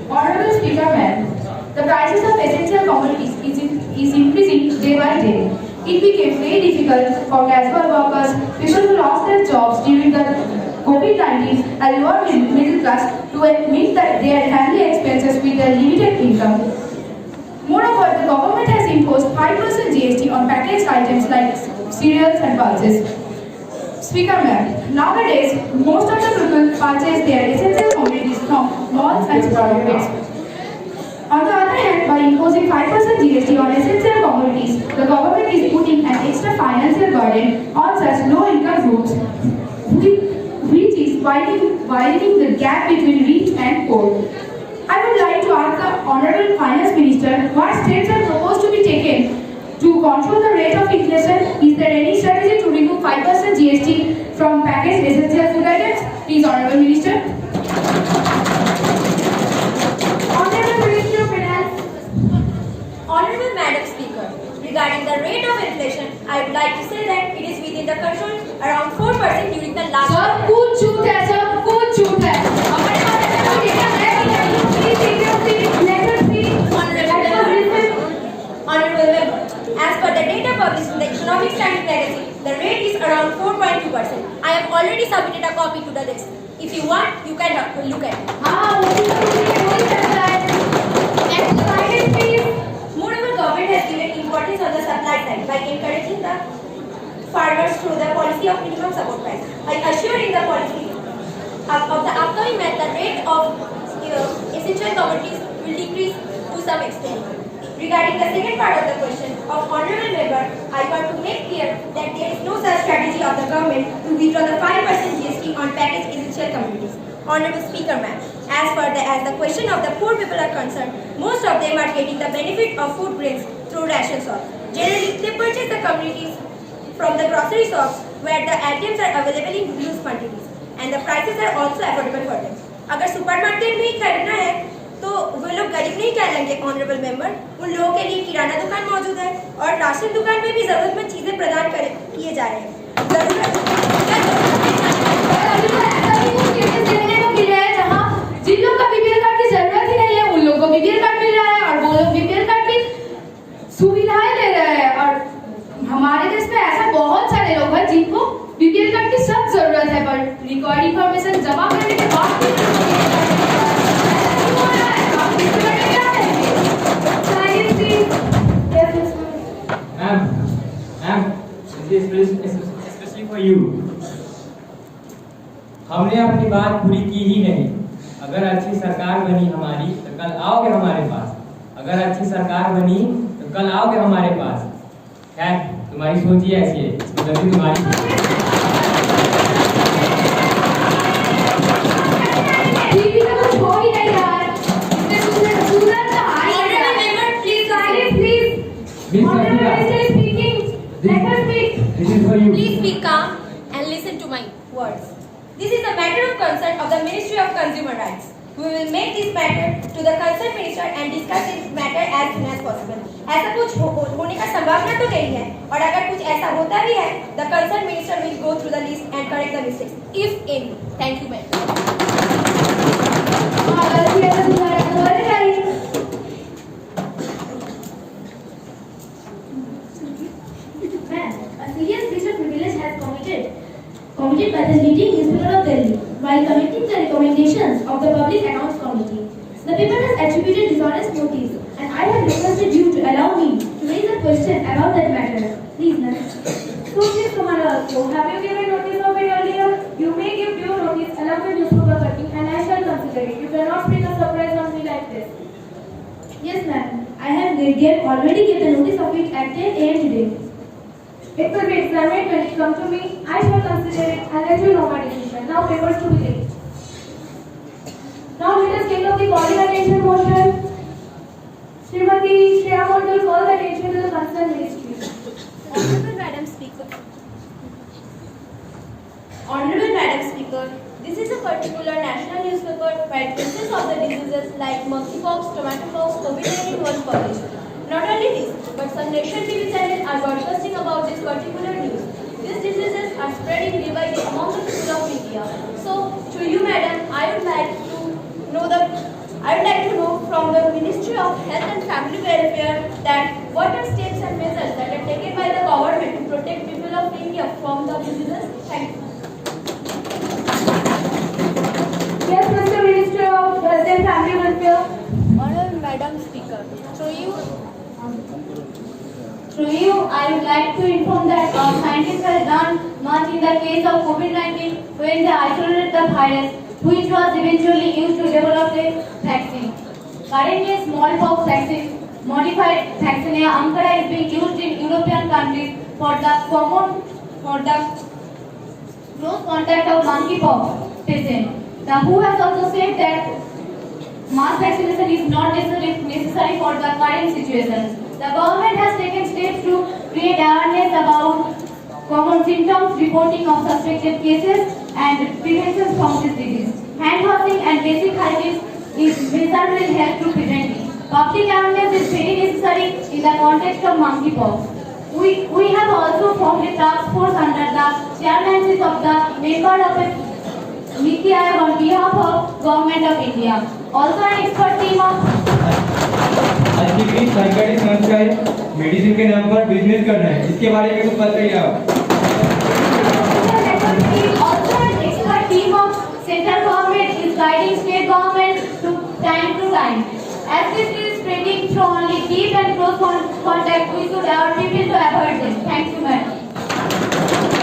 Honorable Speaker Ma'am, the prices of essential commodities is increasing day by day. It became very difficult for casual workers, people who lost their jobs during the COVID-19 and lower middle class to meet their family expenses with their limited income. Moreover, the government has imposed 5% GST on packaged items like cereals and pulses. Speaker Ma'am, nowadays most of the people purchase their essential commodities from malls and supermarkets. On the other hand, by imposing 5% GST on essential commodities, the government is putting an extra financial burden on such low-income groups, which is widening the gap between rich and poor. I would like to ask the Honorable Finance Minister what steps are proposed to be taken to control the rate of inflation. Is there any strategy to remove 5% GST from packaged essential food items? Please, Honorable Minister. Honorable Minister of Finance. Honorable Madam Speaker, regarding the rate of inflation, I would like to say that it is within the control around 4% during the last Sir, कुछ झूठ है, sir, कुछ झूठ है. हमारे पास ऐसा कोई data है कि नहीं? Please take your seat. Let us speak. Honorable Member, as per the data published in the Economic Times magazine, the rate is around 4.2%. I have already submitted a copy to the list. If you want, you can look at it. हाँ, वो भी सकता है. Next slide, please. Moreover, government has given importance on the supply side by encouraging the farmers through the policy of minimum support price. By assuring the policy of the upcoming month, the rate of essential commodities will decrease to some extent. Regarding the second part of the question of Honorable Member, I want to make clear that there is no such strategy of the government to withdraw the 5% GST on packaged essential commodities. Honorable Speaker Ma'am, as the question of the poor people are concerned, most of them are getting the benefit of food grains through ration shops. Generally, they purchase the commodities from the grocery shops where the items are available in huge quantities and the prices are also affordable for them. अगर supermarket में ही खरीदना है तो वो लोग गरीब नहीं कहलाएंगे ऑनरेबल मेंबर. उन लोगों के लिए किराना दुकान मौजूद है और राशन दुकान में भी जरूरतमंद चीजें प्रदान किए जा रहे हैं. जिन लोगों का बीपीएल कार्ड की जरूरत ही नहीं है उन लोगों को बीपीएल कार्ड मिल रहा है और वो लोग बीपीएल कार्ड की सुविधाएं ले रहे हैं. और हमारे देश में ऐसा बहुत सारे लोग हैं जिनको बीपीएल कार्ड की सख्त जरूरत है पर रिक्वायर्ड इंफॉर्मेशन जमा करने के बाद especially for you. हमने अपनी बात पूरी की ही नहीं. अगर अच्छी सरकार बनी हमारी तो कल आओगे हमारे पास. अगर अच्छी सरकार बनी तो कल आओगे हमारे पास. खैर तुम्हारी सोच ही ऐसी है, मतलब तुम्हारी Please be calm and listen to my words. This is a matter of concern of the Ministry of Consumer Rights. We will make this matter to the concerned minister and discuss this matter as soon as possible. ऐसा कुछ होने का संभावना तो नहीं है और अगर कुछ ऐसा होता भी है, the concerned minister will go through the list and correct the mistakes, if any. Thank you, ma'am. Committed by the leading newspaper of Delhi while commenting the recommendations of the Public Accounts Committee. The paper has attributed dishonest motives and I have requested you to allow me to raise a question about that matter. Please, ma'am. So, Chief Commander, also, have you given notice of it earlier? You may give due notice along with newspaper cutting and I shall consider it. You cannot bring a surprise on me like this. Yes, ma'am. I have already given the notice of it at 10 a.m. today. It will be examined when it comes to me. I shall consider it and let you know my decision. Now papers to be laid. Now let us take up the calling attention motion. Srimati Shreya will call the attention to the concerned ministry. Honorable Madam Speaker. Honorable Madam Speaker, this is a particular national newspaper where cases of the diseases like monkeypox, tomato pox, COVID-19 was published. Not only this, but some national TV channels are broadcasting about this particular news. These diseases are spreading day by day among the people of India. So, to you, madam, I would like to know I would like to know from the Ministry of Health and Family Welfare that what are steps and measures that are taken by the government to protect people of India from the diseases? Thank you. Yes, Mr. Minister of Health and Family Welfare. Honorable Madam Speaker, through you, I would like to inform that scientists have done much in the case of COVID-19 when they isolated the virus, which was eventually used to develop a vaccine. Currently, smallpox vaccine, modified vaccinia Ankara is being used in European countries for the close contact of monkeypox patient. The WHO has also said that mass vaccination is not necessary for the current situation. The government has taken steps to create awareness about common symptoms, reporting of suspected cases, and prevention from this disease. Hand washing and basic hygiene is measure will help to prevent it. Public awareness is very necessary in the context of monkeypox. We have also formed a task force under the chairmanship of the member of a Niti Aayog on behalf of Government of India. Also an expert team of आज की पीढ़ी सरकारी संस्था है medicine के नाम पर business करना है इसके बारे में कुछ बताइए आप also an expert team of central government is guiding state government to time. As this is spreading through only deep and close contact, we should urge people to avoid them. Thank you, madam.